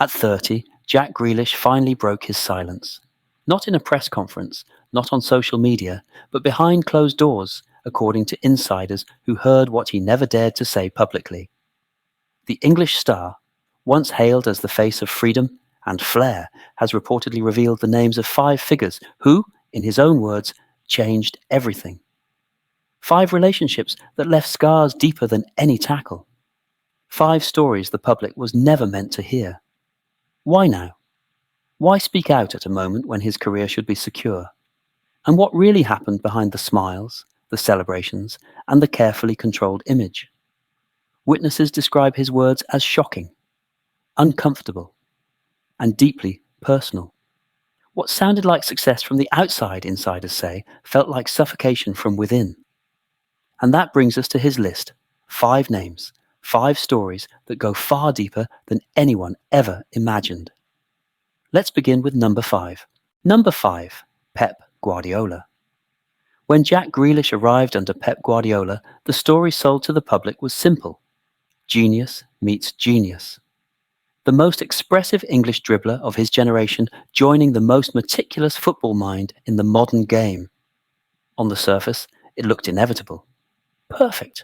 At 30, Jack Grealish finally broke his silence. Not in a press conference, not on social media, but behind closed doors, according to insiders who heard what he never dared to say publicly. The English star, once hailed as the face of freedom and flair, has reportedly revealed the names of 5 figures who, in his own words, changed everything. 5 relationships that left scars deeper than any tackle. 5 stories the public was never meant to hear. Why now? Why speak out at a moment when his career should be secure? And what really happened behind the smiles, the celebrations, and the carefully controlled image? Witnesses describe his words as shocking, uncomfortable, and deeply personal. What sounded like success from the outside, insiders say, felt like suffocation from within. And that brings us to his list. 5 names, 5 stories that go far deeper than anyone ever imagined. Let's begin with number 5. Number 5, Pep Guardiola. When Jack Grealish arrived under Pep Guardiola, the story sold to the public was simple. Genius meets genius. The most expressive English dribbler of his generation joining the most meticulous football mind in the modern game. On the surface, it looked inevitable. Perfect.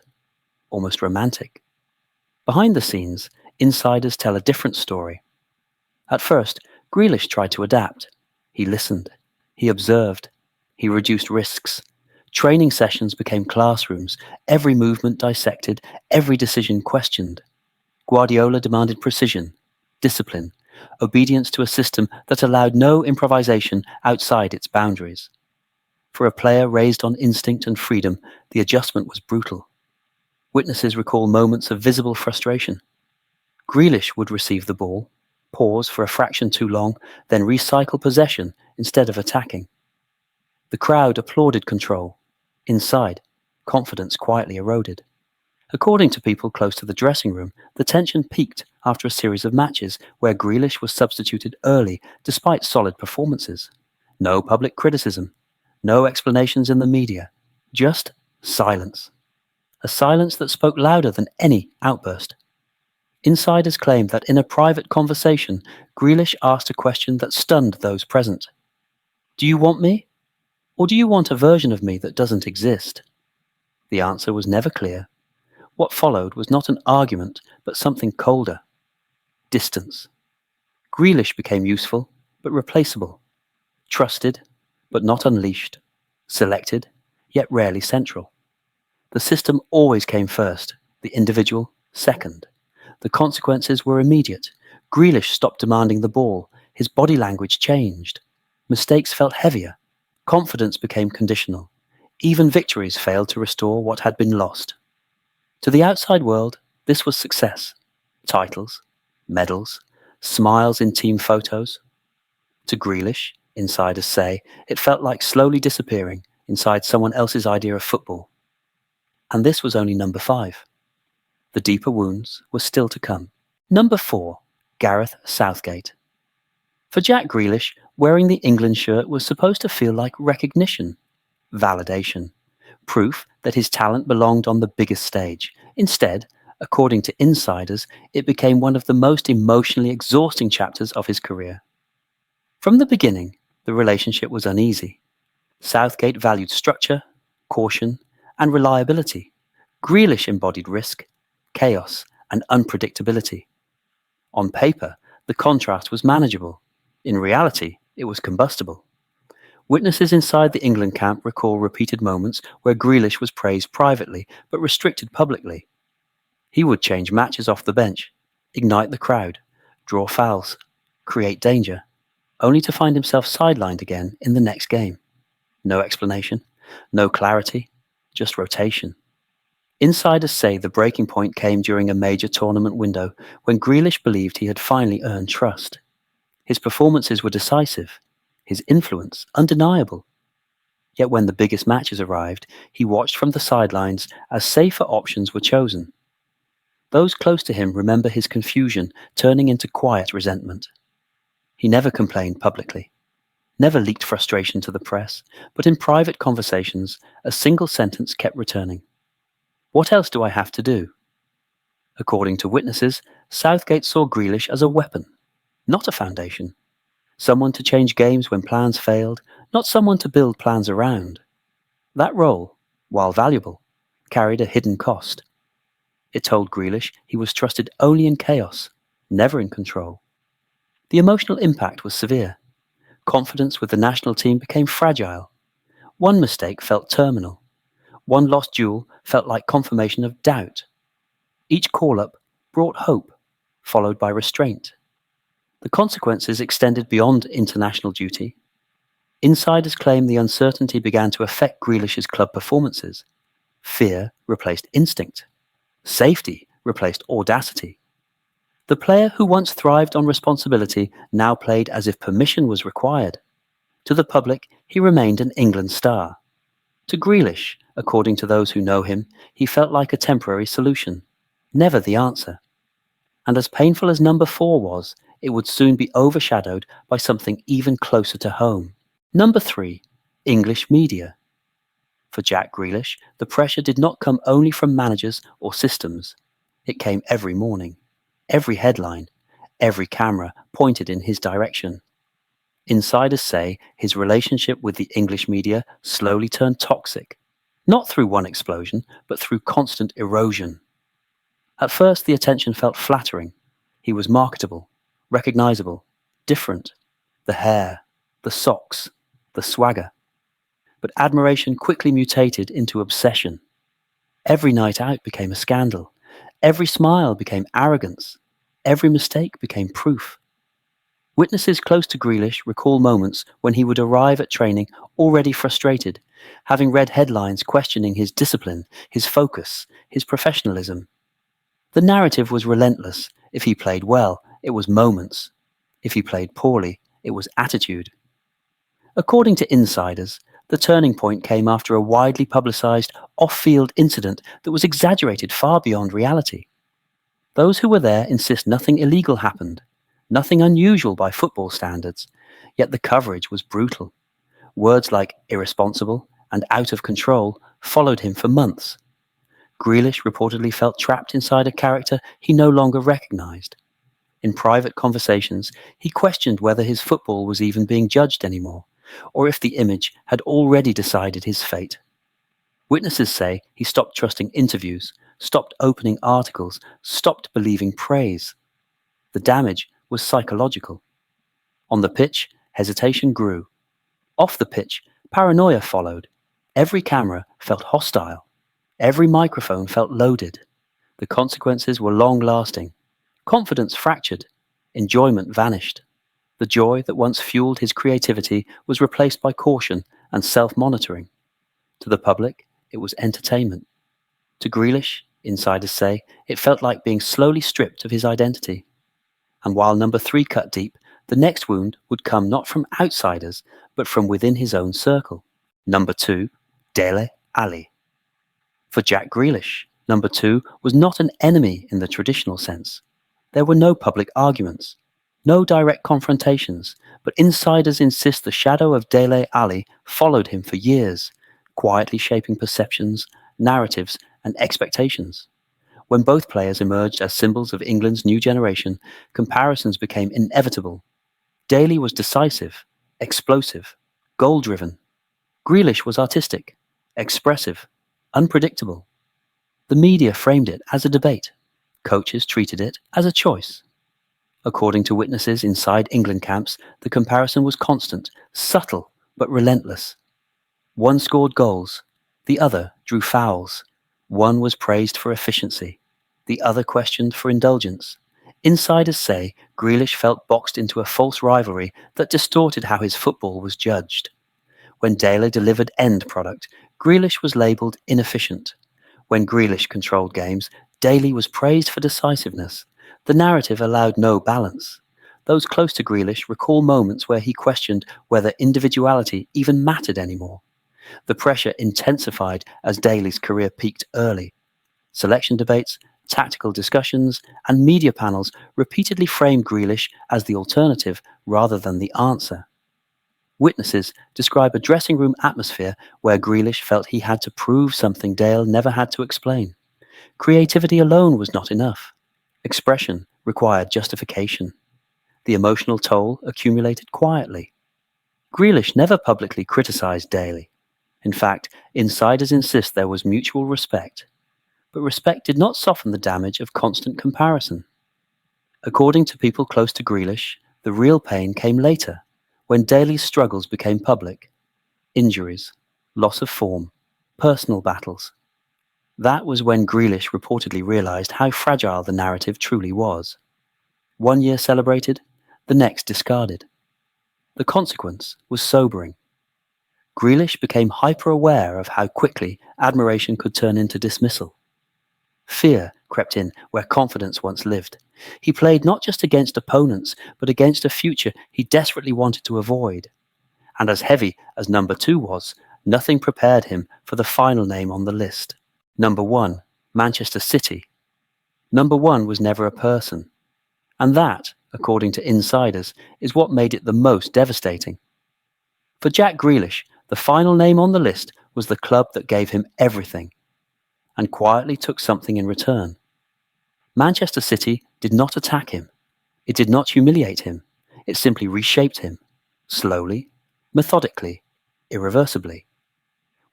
Almost romantic. Behind the scenes, insiders tell a different story. At first, Grealish tried to adapt. He listened. He observed. He reduced risks. Training sessions became classrooms, every movement dissected, every decision questioned. Guardiola demanded precision, discipline, obedience to a system that allowed no improvisation outside its boundaries. For a player raised on instinct and freedom, the adjustment was brutal. Witnesses recall moments of visible frustration. Grealish would receive the ball, pause for a fraction too long, then recycle possession instead of attacking. The crowd applauded control. Inside, confidence quietly eroded. According to people close to the dressing room, the tension peaked after a series of matches where Grealish was substituted early despite solid performances. No public criticism. No explanations in the media. Just silence. A silence that spoke louder than any outburst. Insiders claim that in a private conversation, Grealish asked a question that stunned those present. Do you want me? Or do you want a version of me that doesn't exist? The answer was never clear. What followed was not an argument, but something colder. Distance. Grealish became useful, but replaceable. Trusted, but not unleashed. Selected, yet rarely central. The system always came first, the individual second. The consequences were immediate. Grealish stopped demanding the ball. His body language changed. Mistakes felt heavier. Confidence became conditional. Even victories failed to restore what had been lost. To the outside world, this was success. Titles, medals, smiles in team photos. To Grealish, insiders say, it felt like slowly disappearing inside someone else's idea of football. And this was only number 5. The deeper wounds were still to come. Number 4, Gareth Southgate. For Jack Grealish, wearing the England shirt was supposed to feel like recognition, validation, proof that his talent belonged on the biggest stage. Instead, according to insiders, it became one of the most emotionally exhausting chapters of his career. From the beginning, the relationship was uneasy. Southgate valued structure, caution, and reliability. Grealish embodied risk, chaos, and unpredictability. On paper, the contrast was manageable. In reality, it was combustible. Witnesses inside the England camp recall repeated moments where Grealish was praised privately but restricted publicly. He would change matches off the bench, ignite the crowd, draw fouls, create danger, only to find himself sidelined again in the next game. No explanation, no clarity, just rotation. Insiders say the breaking point came during a major tournament window when Grealish believed he had finally earned trust. His performances were decisive, his influence undeniable. Yet when the biggest matches arrived, he watched from the sidelines as safer options were chosen. Those close to him remember his confusion turning into quiet resentment. He never complained publicly, never leaked frustration to the press, but in private conversations, a single sentence kept returning. What else do I have to do? According to witnesses, Southgate saw Grealish as a weapon. not a foundation. Someone to change games when plans failed, not someone to build plans around. That role, while valuable, carried a hidden cost. It told Grealish he was trusted only in chaos, never in control. The emotional impact was severe. Confidence with the national team became fragile. One mistake felt terminal. One lost duel felt like confirmation of doubt. Each call-up brought hope, followed by restraint. The consequences extended beyond international duty. Insiders claim the uncertainty began to affect Grealish's club performances. Fear replaced instinct. Safety replaced audacity. The player who once thrived on responsibility now played as if permission was required. To the public, he remained an England star. To Grealish, according to those who know him, he felt like a temporary solution, never the answer. And as painful as number 4 was, it would soon be overshadowed by something even closer to home. Number 3, English media. For Jack Grealish, the pressure did not come only from managers or systems. It came every morning. Every headline, every camera pointed in his direction. Insiders say his relationship with the English media slowly turned toxic, not through one explosion, but through constant erosion. At first, the attention felt flattering. He was marketable, recognizable, different. The hair, the socks, the swagger. But admiration quickly mutated into obsession. Every night out became a scandal. Every smile became arrogance. Every mistake became proof. Witnesses close to Grealish recall moments when he would arrive at training already frustrated, having read headlines questioning his discipline, his focus, his professionalism. The narrative was relentless. If he played well, it was moments. If he played poorly, it was attitude. According to insiders, the turning point came after a widely publicized off-field incident that was exaggerated far beyond reality. Those who were there insist nothing illegal happened, nothing unusual by football standards, yet the coverage was brutal. Words like irresponsible and out of control followed him for months. Grealish reportedly felt trapped inside a character he no longer recognized. In private conversations, he questioned whether his football was even being judged anymore, or if the image had already decided his fate. Witnesses say he stopped trusting interviews, stopped opening articles, stopped believing praise. The damage was psychological. On the pitch, hesitation grew. Off the pitch, paranoia followed. Every camera felt hostile. Every microphone felt loaded. The consequences were long-lasting. Confidence fractured. Enjoyment vanished. The joy that once fueled his creativity was replaced by caution and self-monitoring. To the public, it was entertainment. To Grealish, insiders say, it felt like being slowly stripped of his identity. And while number 3 cut deep, the next wound would come not from outsiders, but from within his own circle. Number 2, Dele Alli. For Jack Grealish, number 2 was not an enemy in the traditional sense. There were no public arguments, no direct confrontations, but insiders insist the shadow of Dele Alli followed him for years, quietly shaping perceptions, narratives, and expectations. When both players emerged as symbols of England's new generation, comparisons became inevitable. Daly was decisive, explosive, goal-driven. Grealish was artistic, expressive, unpredictable. The media framed it as a debate. Coaches treated it as a choice. According to witnesses inside England camps, the comparison was constant, subtle, but relentless. One scored goals, the other drew fouls. One was praised for efficiency, the other questioned for indulgence. Insiders say Grealish felt boxed into a false rivalry that distorted how his football was judged. When Dele delivered end product, Grealish was labelled inefficient. When Grealish controlled games, Daly was praised for decisiveness. The narrative allowed no balance. Those close to Grealish recall moments where he questioned whether individuality even mattered anymore. The pressure intensified as Daly's career peaked early. Selection debates, tactical discussions, and media panels repeatedly framed Grealish as the alternative rather than the answer. Witnesses describe a dressing room atmosphere where Grealish felt he had to prove something Dale never had to explain. Creativity alone was not enough. Expression required justification. The emotional toll accumulated quietly. Grealish never publicly criticised Daly. In fact, insiders insist there was mutual respect. But respect did not soften the damage of constant comparison. According to people close to Grealish, the real pain came later, when Daly's struggles became public. Injuries, loss of form, personal battles. That was when Grealish reportedly realised how fragile the narrative truly was. 1 year celebrated, the next discarded. The consequence was sobering. Grealish became hyper-aware of how quickly admiration could turn into dismissal. Fear crept in where confidence once lived. He played not just against opponents, but against a future he desperately wanted to avoid. And as heavy as number 2 was, nothing prepared him for the final name on the list. Number 1, Manchester City. Number 1 was never a person. And that, according to insiders, is what made it the most devastating. For Jack Grealish, the final name on the list was the club that gave him everything, and quietly took something in return. Manchester City did not attack him. It did not humiliate him. It simply reshaped him. Slowly, methodically, irreversibly.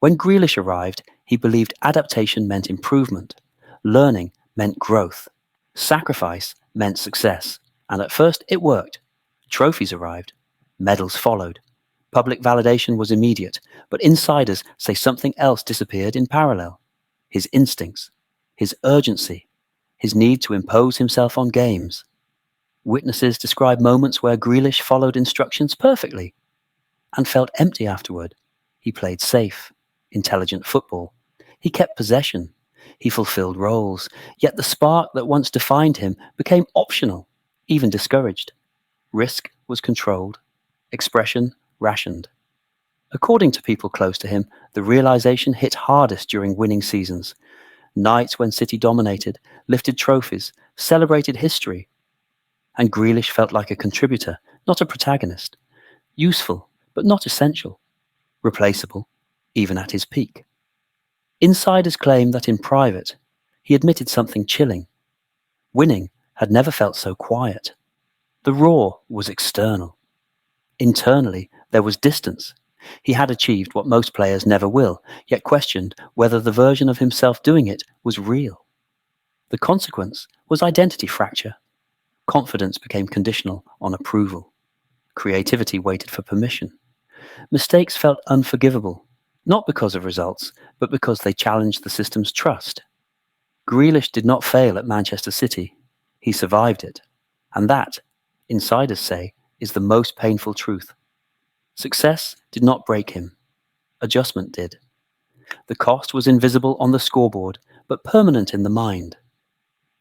When Grealish arrived, he believed adaptation meant improvement. Learning meant growth. Sacrifice meant success. And at first it worked. Trophies arrived. Medals followed. Public validation was immediate, but insiders say something else disappeared in parallel. His instincts, his urgency, his need to impose himself on games. Witnesses describe moments where Grealish followed instructions perfectly and felt empty afterward. He played safe, intelligent football. He kept possession. He fulfilled roles, yet the spark that once defined him became optional, even discouraged. Risk was controlled, expression rationed. According to people close to him, the realization hit hardest during winning seasons. Nights when City dominated, lifted trophies, celebrated history. And Grealish felt like a contributor, not a protagonist. Useful, but not essential. Replaceable, even at his peak. Insiders claim that in private, he admitted something chilling. Winning had never felt so quiet. The roar was external. Internally, there was distance. He had achieved what most players never will, yet questioned whether the version of himself doing it was real. The consequence was identity fracture. Confidence became conditional on approval. Creativity waited for permission. Mistakes felt unforgivable, not because of results, but because they challenged the system's trust. Grealish did not fail at Manchester City. He survived it. And that, insiders say, is the most painful truth. Success did not break him. Adjustment did. The cost was invisible on the scoreboard, but permanent in the mind.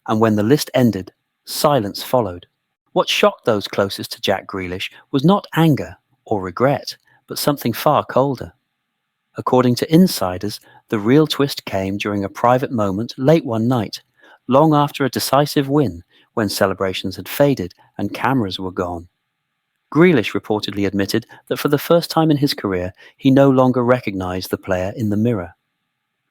And when the list ended, silence followed. What shocked those closest to Jack Grealish was not anger or regret, but something far colder. According to insiders, the real twist came during a private moment late one night, long after a decisive win, when celebrations had faded and cameras were gone. Grealish reportedly admitted that for the first time in his career, he no longer recognized the player in the mirror.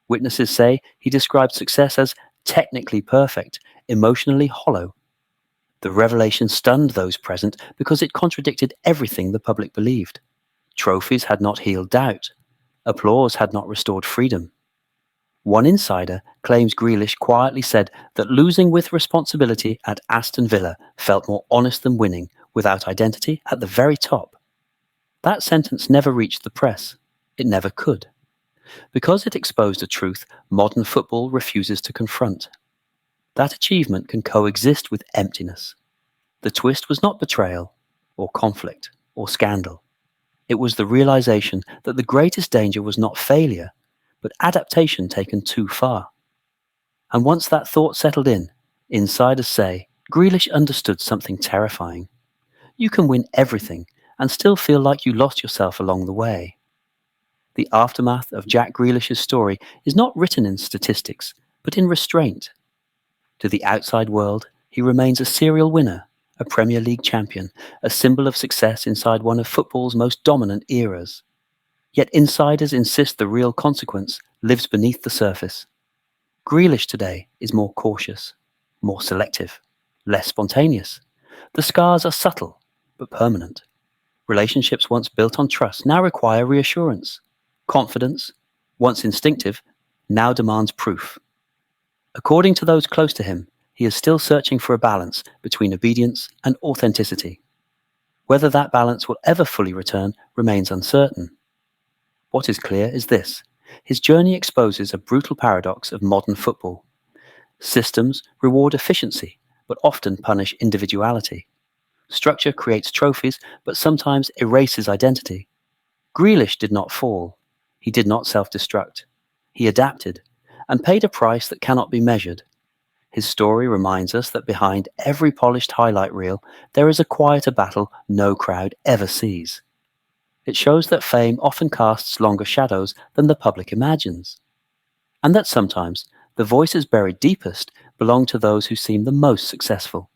Witnesses say he described success as technically perfect, emotionally hollow. The revelation stunned those present because it contradicted everything the public believed. Trophies had not healed doubt. Applause had not restored freedom. One insider claims Grealish quietly said that losing with responsibility at Aston Villa felt more honest than winning without identity at the very top. That sentence never reached the press. It never could. Because it exposed a truth modern football refuses to confront. That achievement can coexist with emptiness. The twist was not betrayal, or conflict, or scandal. It was the realization that the greatest danger was not failure, but adaptation taken too far. And once that thought settled in, insiders say, Grealish understood something terrifying. You can win everything and still feel like you lost yourself along the way. The aftermath of Jack Grealish's story is not written in statistics, but in restraint. To the outside world, he remains a serial winner, a Premier League champion, a symbol of success inside one of football's most dominant eras. Yet insiders insist the real consequence lives beneath the surface. Grealish today is more cautious, more selective, less spontaneous, The scars are subtle, but permanent. Relationships once built on trust now require reassurance. Confidence, once instinctive, now demands proof. According to those close to him, he is still searching for a balance between obedience and authenticity. Whether that balance will ever fully return remains uncertain. What is clear is this: his journey exposes a brutal paradox of modern football. Systems reward efficiency, but often punish individuality. Structure creates trophies, but sometimes erases identity. Grealish did not fall. He did not self-destruct. He adapted, and paid a price that cannot be measured. His story reminds us that behind every polished highlight reel, there is a quieter battle no crowd ever sees. It shows that fame often casts longer shadows than the public imagines, and that sometimes the voices buried deepest belong to those who seem the most successful.